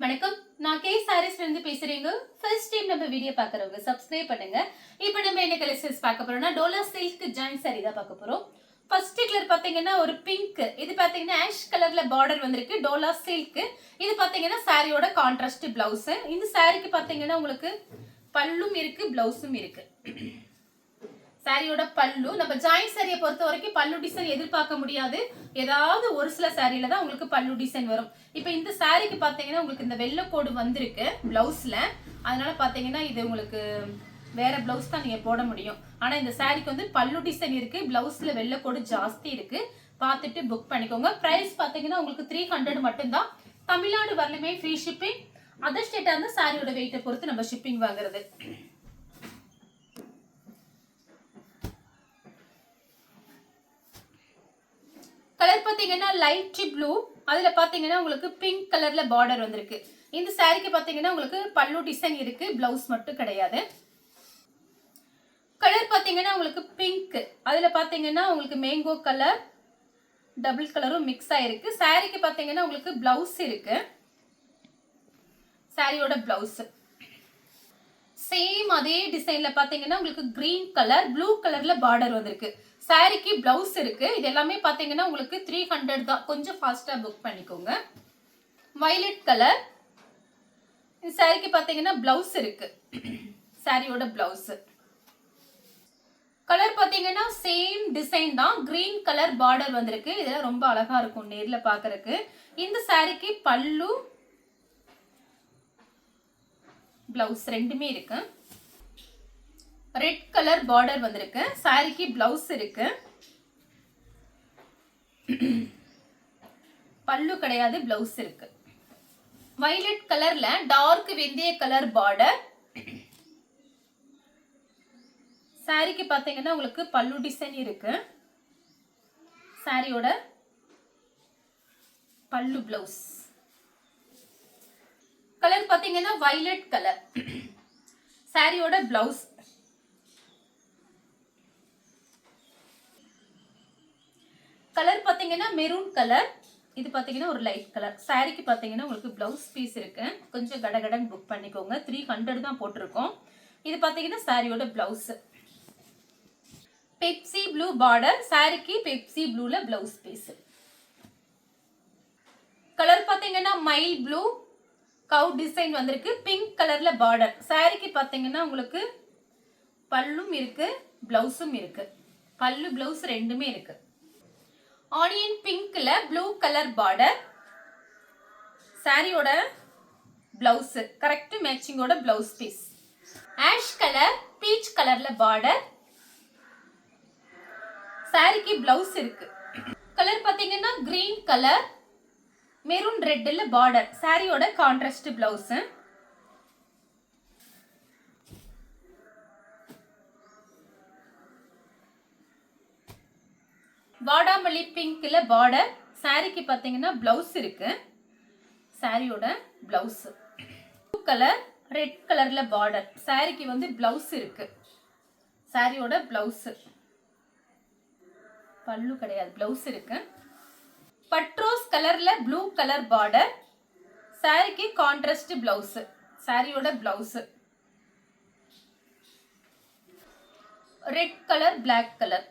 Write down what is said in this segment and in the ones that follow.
வணக்கம், நான் கே சாரீஸ்ல இருந்து பேசுறேங்க. ஃபர்ஸ்ட் டைம் நம்ம வீடியோ பார்க்கறவங்க சப்ஸ்கிரைப் பண்ணுங்க. இப்போ நம்ம என்ன கலெக்ஷன்ஸ் பார்க்க போறோம்னா டோலா சில்க் ஜாயின் சாரி தான் பார்க்க போறோம். ஃபர்ஸ்ட் கலர் பாத்தீங்கன்னா ஒரு பிங்க், இது பாத்தீங்கன்னா ஆஷ் கலர்ல பார்டர் வந்திருக்கு. டோலா சில்க், இது பாத்தீங்கன்னா சாரியோட கான்ட்ராஸ்ட் பிளவுஸ். இந்த சாரிக்கு பாத்தீங்கன்னா உங்களுக்கு பல்லும் இருக்கு, பிளவுஸும் இருக்கு. சாரியோட பல்லு நம்ம ஜாயின் சாரியை பொறுத்த வரைக்கும் பல்லு டிசைன் எதிர்பார்க்க முடியாது. ஏதாவது ஒரு சில சாரியில தான் உங்களுக்கு பல்லு டிசைன் வரும். இப்போ இந்த சாரிக்கு பாத்தீங்கன்னா உங்களுக்கு இந்த வெள்ளை கோடு வந்திருக்கு பிளவுஸ்ல. அதனால பாத்தீங்கன்னா இது உங்களுக்கு வேற பிளவுஸ் தான் நீங்க போட முடியும். ஆனா இந்த சாரிக்கு வந்து பல்லு டிசைன் இருக்கு, பிளவுஸ்ல வெள்ளை கோடு ஜாஸ்தி இருக்கு. பார்த்துட்டு புக் பண்ணிக்கோங்க. பிரைஸ் பாத்தீங்கன்னா உங்களுக்கு 300 மட்டும்தான். தமிழ்நாடு வரலுமே ஃப்ரீ ஷிப்பிங். அதர் ஸ்டேட்டா இருந்தா சாரியோட வெயிட்டை பொறுத்து நம்ம ஷிப்பிங் வாங்குறது. கலர் பாத்தீங்கன்னா லைட் ப்ளூ, அதுல பாத்தீங்கன்னா உங்களுக்கு பிங்க் கலர்ல பார்டர் வந்திருக்கு. இந்த சாரிக்கு பாத்தீங்கன்னா உங்களுக்கு பல்லு டிசைன் இருக்கு, பிளவுஸ் மட்டும் கிடையாது. கலர் பாத்தீங்கன்னா உங்களுக்கு பிங்க், அதுல பாத்தீங்கன்னா உங்களுக்கு மேங்கோ கலர் டபுள் கலரும் மிக்ஸ் ஆயிருக்கு. சாரிக்கு பாத்தீங்கன்னா உங்களுக்கு பிளவுஸ் இருக்கு. சாரியோட பிளவுஸ் சேம் அதே டிசைன்ல பாத்தீங்கன்னா உங்களுக்கு கிரீன் கலர் ப்ளூ கலர்ல பார்டர் வந்திருக்கு. சாரிக்கு பிளவுஸ் இருக்கு. இது எல்லாமே பாத்தீங்கன்னா உங்களுக்கு 300 தான். கொஞ்சம் ஃபாஸ்டா புக் பண்ணிக்கோங்க. வயலட் கலர், இந்த சாரிக்கு பாத்தீங்கன்னா பிளவுஸ் இருக்கு. சாரியோட பிளவுஸ் கலர் பாத்தீங்கன்னா சேம் டிசைன் தான். கிரீன் கலர் பார்டர் வந்திருக்கு. இதெல்லாம் ரொம்ப அழகா இருக்கும் நேர்ல பாக்குறதுக்கு. இந்த சாரிக்கு பல்லு பிளவுஸ் ரெண்டுமே இருக்கு. ரெட் கலர் பார்டர் வந்திருக்கு. சாரிக்கு பிளவுஸ் இருக்கு, பல்லு கிடையாது, பிளவுஸ் இருக்கு. வயலட் கலர்ல டார்க் வெந்தய கலர் பார்டர். சாரிக்கு பாத்தீங்கன்னா உங்களுக்கு பல்லு டிசைன் இருக்கு. சாரியோட பல்லு பிளவுஸ் கலர் பாத்தீங்கன்னா வயலட் கலர். சாரியோட பிளவுஸ் கலர் பாத்தீங்கன்னா மெரூன் கலர். இது பாத்தீங்கன்னா ஒரு லைட் கலர். சாரிக்கு பாத்தீங்கன்னா உங்களுக்கு பிளவுஸ் பீஸ் இருக்கு. கொஞ்சம் கடகடன் புக் பண்ணிக்கோங்க. 300 தான் போட்டிருக்கோம். இது பாத்தீங்கன்னா சாரியோட பிளவுஸ் பெப்சி ப்ளூ பார்டர். சாரிக்கு பெப்சி ப்ளூல பிளவுஸ் பீஸ். கலர் பாத்தீங்கன்னா மைல் ப்ளூ கவ் டிசைன் வந்திருக்கு. பிங்க் கலர்ல பார்டர். சாரிக்கு பாத்தீங்கன்னா உங்களுக்கு பல்லும் இருக்கு, பிளவுஸும் இருக்கு. பல்லு பிளவுஸ் ரெண்டுமே இருக்கு. ஆனியன் பிங்க்ல ப்ளூ கலர் பார்டர். சாரியோட பிளவுஸ் கரெக்ட் மேட்சிங்கோட blouse piece. Ash colour peach கலர்ல பார்டர். சாரிக்கு பிளவுஸ் இருக்கு. கலர் பாத்தீங்கன்னா கிரீன் கலர் மெரூன் ரெட்ல பார்டர். சாரியோட கான்ட்ராஸ்ட் பிளவுஸ். வாடாமல்லி பிங்க்ல பார்டர். சாரிக்கு பாத்தீங்கன்னா பிளவுஸ் இருக்கு. சாரியோட பிளவுஸ் ப்ளூ கலர் ரெட் கலர்ல பார்டர். சாரிக்கு வந்து பிளவுஸ் இருக்கு. சாரியோட பிளவுஸ் பல்லு கிடையாது, பிளவுஸ் இருக்கு. பட்ரோஸ் கலர்ல ப்ளூ கலர் பார்டர். சாரிக்கு கான்ட்ராஸ்ட் பிளவுஸ். சாரியோட blouse red colour black colour.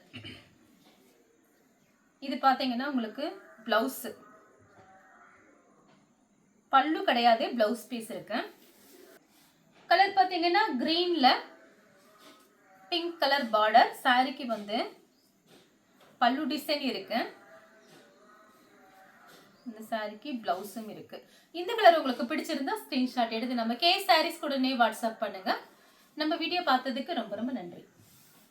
இது பாத்தீங்கன்னா உங்களுக்கு பிளவுஸ் பல்லு கிடையாது, பிளவுஸ் பீஸ் இருக்கு. கலர் பாத்தீங்கன்னா கிரீன்ல பிங்க் கலர் பார்டர். சாரிக்கு வந்து பல்லு டிசைன் இருக்கு. இந்த சாரிக்கு பிளவுஸும் இருக்கு. இந்த கலர் உங்களுக்கு பிடிச்சிருந்தா ஸ்கிரீன்ஷாட் எடுத்து நம்ம கே சாரீஸ் உடனே வாட்ஸ்அப் பண்ணுங்க. நம்ம வீடியோ பார்த்ததுக்கு ரொம்ப ரொம்ப நன்றி.